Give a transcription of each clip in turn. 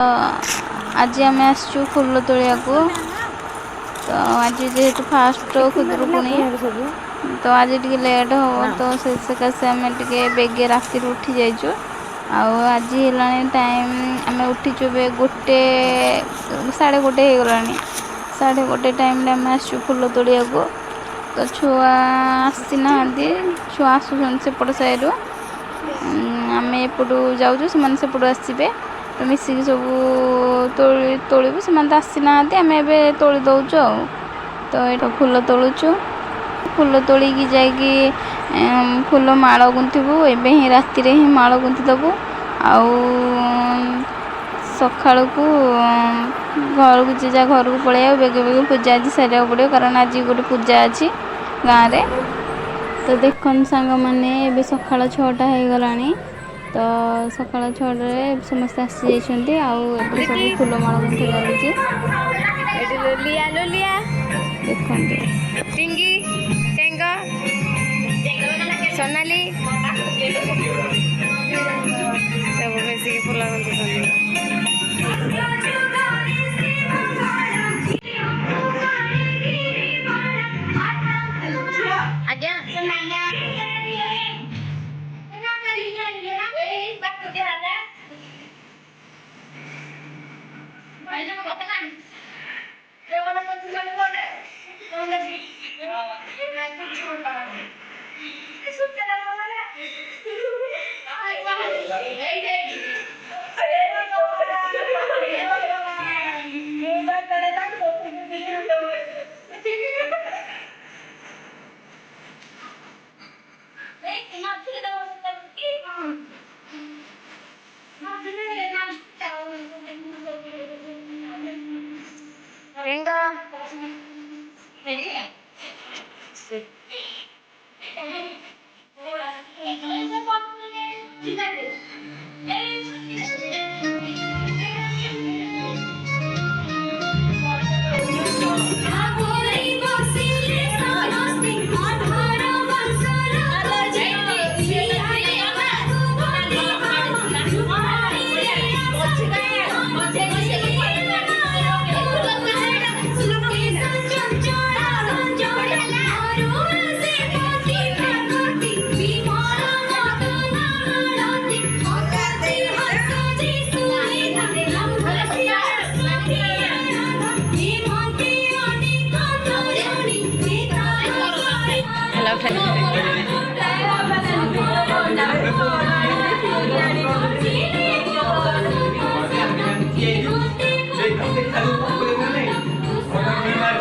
आज आम आसचु फूल तोलिया को। तो आज जेहेतु फास्ट खुदरुकुणी तो आज टे लेट हम तो से सकाशे आम टे बेगे राति उठी जाइचु। आज है टाइम आम उठीचु गोटे 1:30 हो गला। 1:30 टाइम आम आसचु फूल तोलिया को। तो छुआ आसीना छुआ आसुन सेपट साइड आम एपटू जाऊँ से सेपटू आसबे। तो मिसिक सब तोड़ू से आसीना आम ए तोड़ी दौचु। तो ये फूल तोलुचु फूल तोलिकी जाकि फूल माल गुंथबू एवं ही राति ही माल गुंथी देबू। सका को घर को जा घर को पलैया बेगे बेगे पूजा आज सारा पड़ो कारण आज गोटे पूजा अच्छी गाँव में। तो देख सांग मैंने सका 6टा हो गला। तो सका 6टारे समस्त आसी जाइए आउ सब फूल माल गुंथा चलती सोनाली सब मिसिक फूल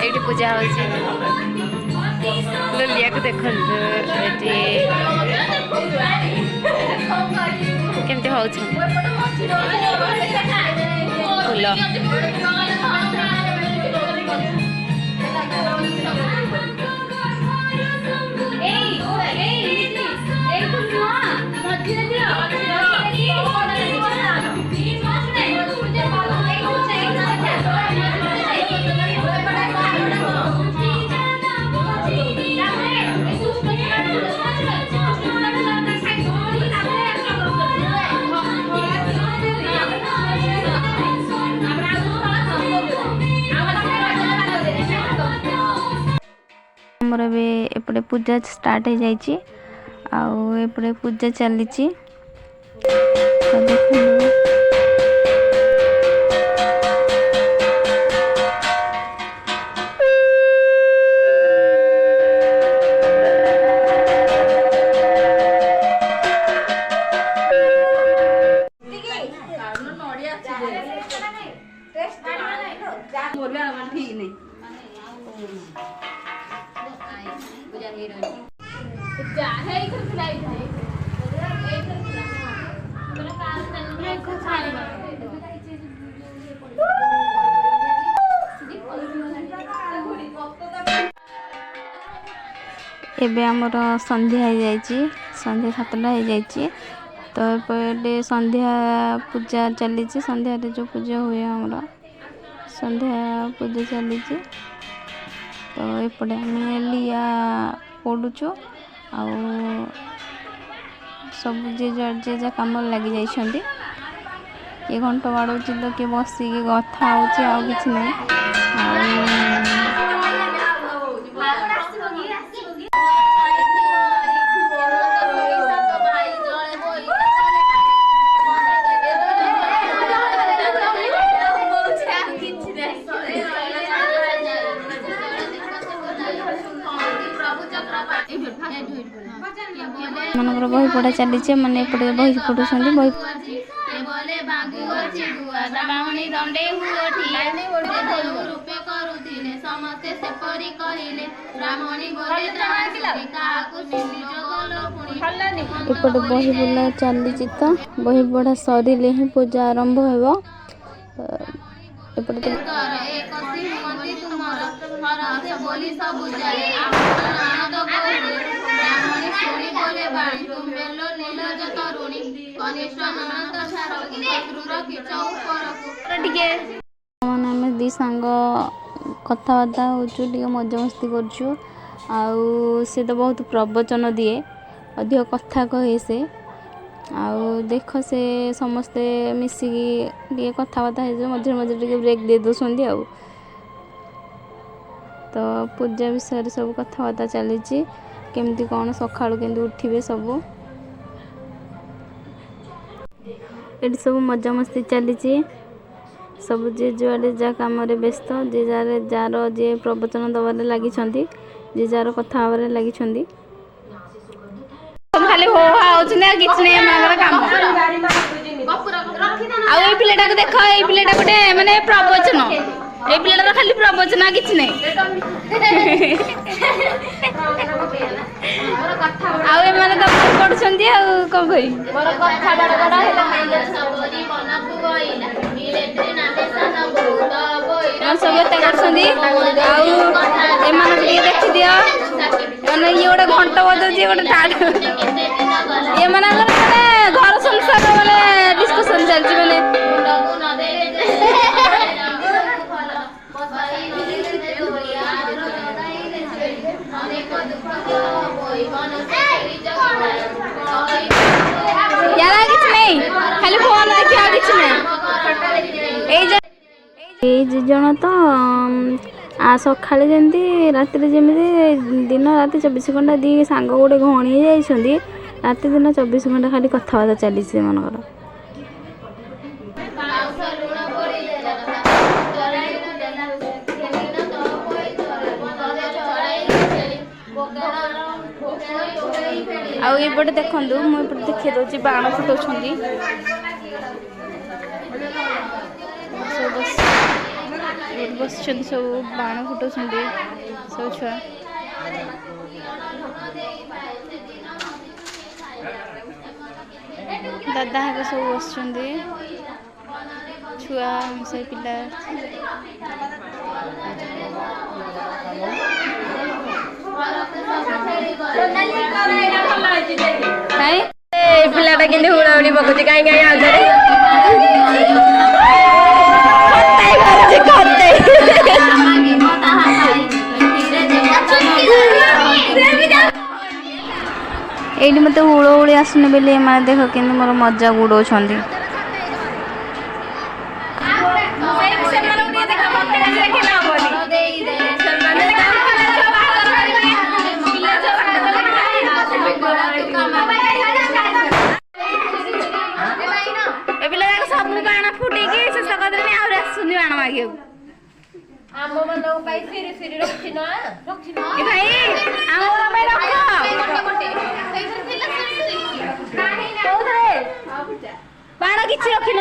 ये पूजा होलिया को देख केमती हो आमर एपटे पूजा स्टार्ट हो जाइए आउे पूजा चली। एबे आमर संध्या हो जाइए संध्या 7टा हो जाइए। तो ये संध्या पूजा चली संध्या जो पूजा हुए आमर संध्या पूजा चली। तो एपटे आम लिया पड़ुचु आ सब जे जा कम लगी जाइछंती। ये घंट बाड़ौची तो किए बसिकी कथा होची आउ किछि नहीं। मनकर बही पढ़ा चली मैंने एपटे बही पढ़ुं बही एपटे बही पढ़ा चली तो बही पढ़ा सरिले ही पूजा आरंभ हो एपटे आम दी सांग कथबार्ता हो मजा मस्ती कर से तो बहुत प्रवचन दिए अधिक कथा कहे से आउ देख से समस्ते मिसिकी कथबार्ता मझे मझे ब्रेक दे दौरान आउ तो पूजा विषय सब कथबार्ता चली केमती कौन सकाळु केमती उठिबे सब ये सब मजा मस्ती चली सब जे जुआड़े जा कम व्यस्त जे जार जे प्रवचन दबारे लगी जे जार कथा हबारे लगी खाली हो पिलेटा देख ये पिलेटा गोटे माने प्रवचन ये पिलेटा तो खाली प्रवचन किछ नहीं आउ एमाने तो पढुछंती आ कोन कहि मोर कथा बड़ बड़ हैला सबरी मनकु गइला इलेक्ट्रिक नामेसन बहुत बइला सब एते करछंती आउ एमाने के देखि दियो माने ये गोटे घंटा बजौची गोटे टाट ये माने घर संसार माने डिस्कशन चलची माने यार किछ नहीं खाली फोन देखिया किछ नहीं ए जण तो आ सखाले जंती राति रे जेमि दिन राति 24 घंटा दी सांग गोटे घणी जाइछंती राति दिन 24 घंटा खाली कथाबार्ता चली से मनकर आउ एपटे देखु मुझे देखी दूसरी बाण फुटाऊँ बस सब बाण फुटाऊँ सब छुआ दादा हाँ सब बस छुआ से पिला पिलाटा के हुड़ाहुड़ी पकाउछ कहीं कहीं आउथरे एठी मते हुड़ाहुड़ी आसुने बेले माने देख कि मोर मजा गुड़ौछंती बाण किसी रखिन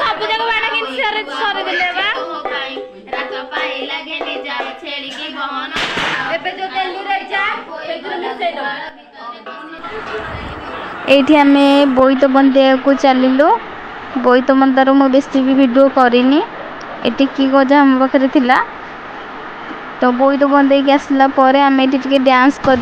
सब जगह बाण कि सर देले एठी आमे बोईत बंदे को चलिलु बोईत बंदार मो बेसी भी वीडियो करिनी एटी की गजा हम पाखरे थिला तो बोईत बंदे के आसला परे आमे एटी टिके डांस कर